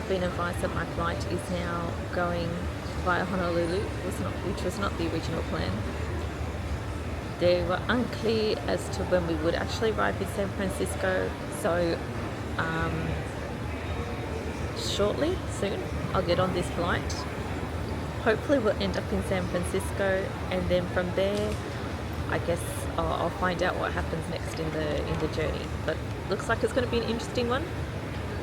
I've been advised that my flight is now going via Honolulu, which was not the original plan. They were unclear as to when we would actually arrive in San Francisco, so soon, I'll get on this flight. Hopefully we'll end up in San Francisco, and then from there, I guess I'll find out what happens next in the journey. But looks like it's going to be an interesting one.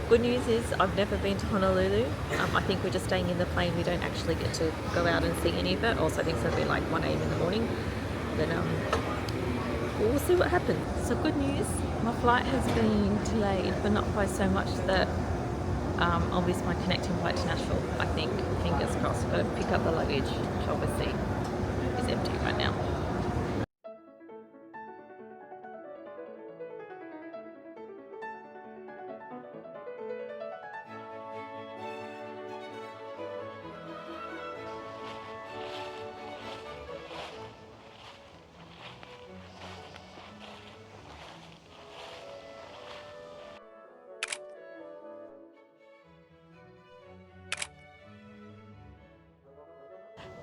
Good news is I've never been to Honolulu. I think we're just staying in the plane. We don't actually get to go out and see any of it. Also, I think it's going to be like 1 a.m. in the morning. But we'll see what happens. So good news, my flight has been delayed, but not by so much that I'll miss my connecting flight to Nashville, I think. Fingers crossed. I've got to pick up the luggage, which obviously is empty right now.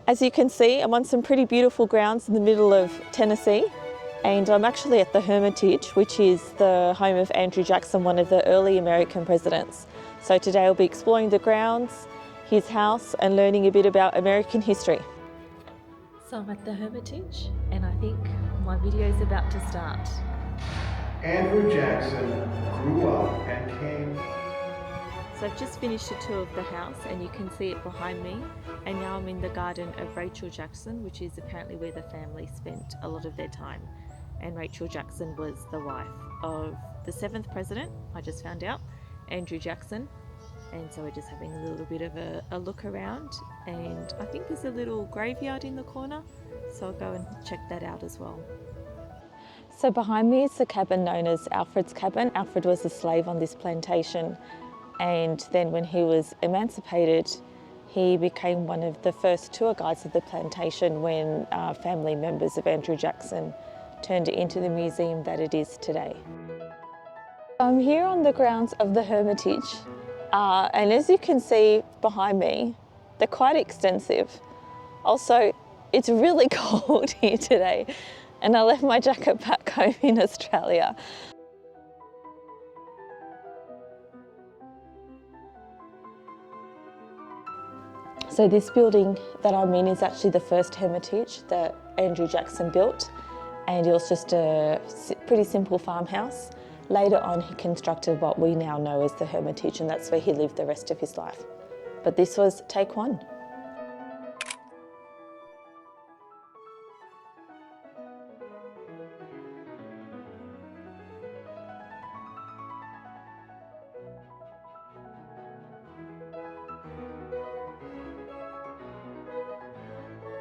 As you can see, I'm on some pretty beautiful grounds in the middle of Tennessee, and I'm actually at the Hermitage, which is the home of Andrew Jackson, one of the early American presidents. So today I'll be exploring the grounds, his house, and learning a bit about American history. So I'm at the Hermitage, and I think my video is about to start. Andrew Jackson grew up and came. So I've just finished a tour of the house, and you can see it behind me, and now I'm in the garden of Rachel Jackson, which is apparently where the family spent a lot of their time. And Rachel Jackson was the wife of the 7th president, I just found out, Andrew Jackson. And so we're just having a little bit of a look around, and I think there's a little graveyard in the corner, so I'll go and check that out as well. So behind me is the cabin known as Alfred's cabin. Alfred was a slave on this plantation, and then when he was emancipated, he became one of the first tour guides of the plantation when family members of Andrew Jackson turned it into the museum that it is today. I'm here on the grounds of the Hermitage, and as you can see behind me, they're quite extensive. Also, it's really cold here today, and I left my jacket back home in Australia. So this building that I'm in is actually the first Hermitage that Andrew Jackson built, and it was just a pretty simple farmhouse. Later on he constructed what we now know as the Hermitage, and that's where he lived the rest of his life. But this was take one.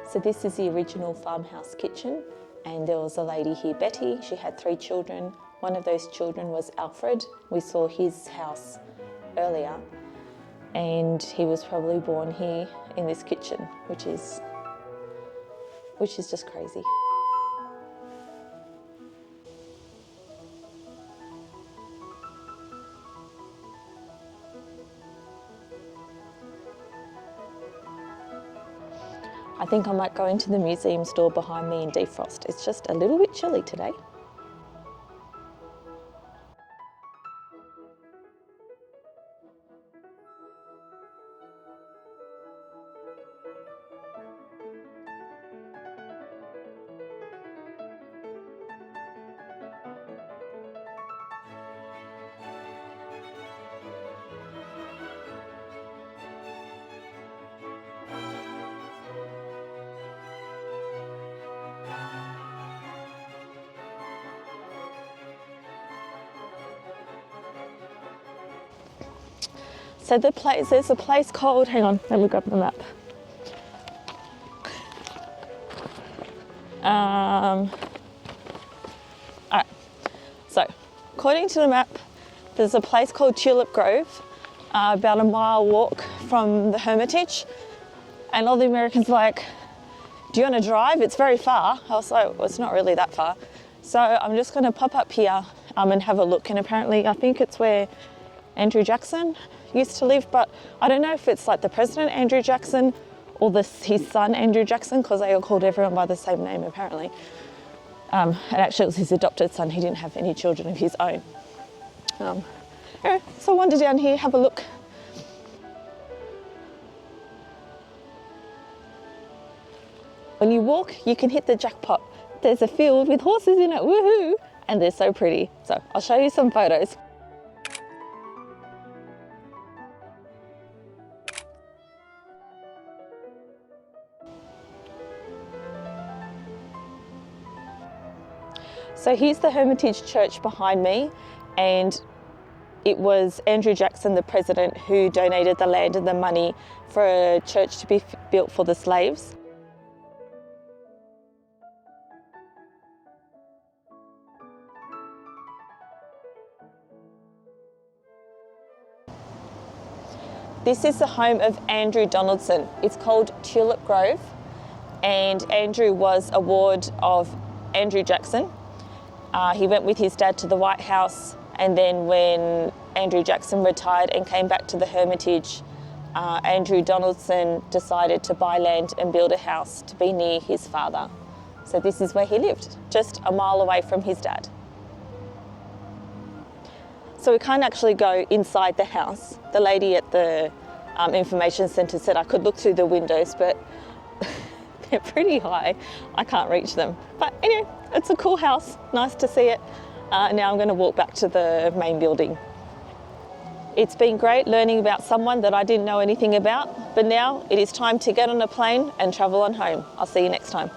So this is the original farmhouse kitchen, and there was a lady here, Betty. She had 3 children. One of those children was Alfred. We saw his house earlier, and he was probably born here in this kitchen, which is just crazy. I think I might go into the museum store behind me and defrost. It's just a little bit chilly today. So there's a place called, hang on, let me grab the map. All right, so according to the map, there's a place called Tulip Grove, about a mile walk from the Hermitage. And all the Americans were like, do you want to drive? It's very far. I was like, well, it's not really that far. So I'm just gonna pop up here and have a look. And apparently, I think it's where Andrew Jackson used to live, but I don't know if it's like the president, Andrew Jackson, or his son, Andrew Jackson, because they all called everyone by the same name, apparently. And actually, it was his adopted son. He didn't have any children of his own. Anyway, so wander down here, have a look. When you walk, you can hit the jackpot. There's a field with horses in it, woohoo! And they're so pretty. So I'll show you some photos. So here's the Hermitage Church behind me, and it was Andrew Jackson, the president, who donated the land and the money for a church to be built for the slaves. This is the home of Andrew Donaldson. It's called Tulip Grove, and Andrew was a ward of Andrew Jackson. He went with his dad to the White House, and then when Andrew Jackson retired and came back to the Hermitage, Andrew Donaldson decided to buy land and build a house to be near his father. So this is where he lived, just a mile away from his dad. So we can't actually go inside the house. The lady at the information centre said I could look through the windows, but they're pretty high. I can't reach them. But anyway, it's a cool house, nice to see it. Now I'm going to walk back to the main building. It's been great learning about someone that I didn't know anything about, but now it is time to get on a plane and travel on home. I'll see you next time.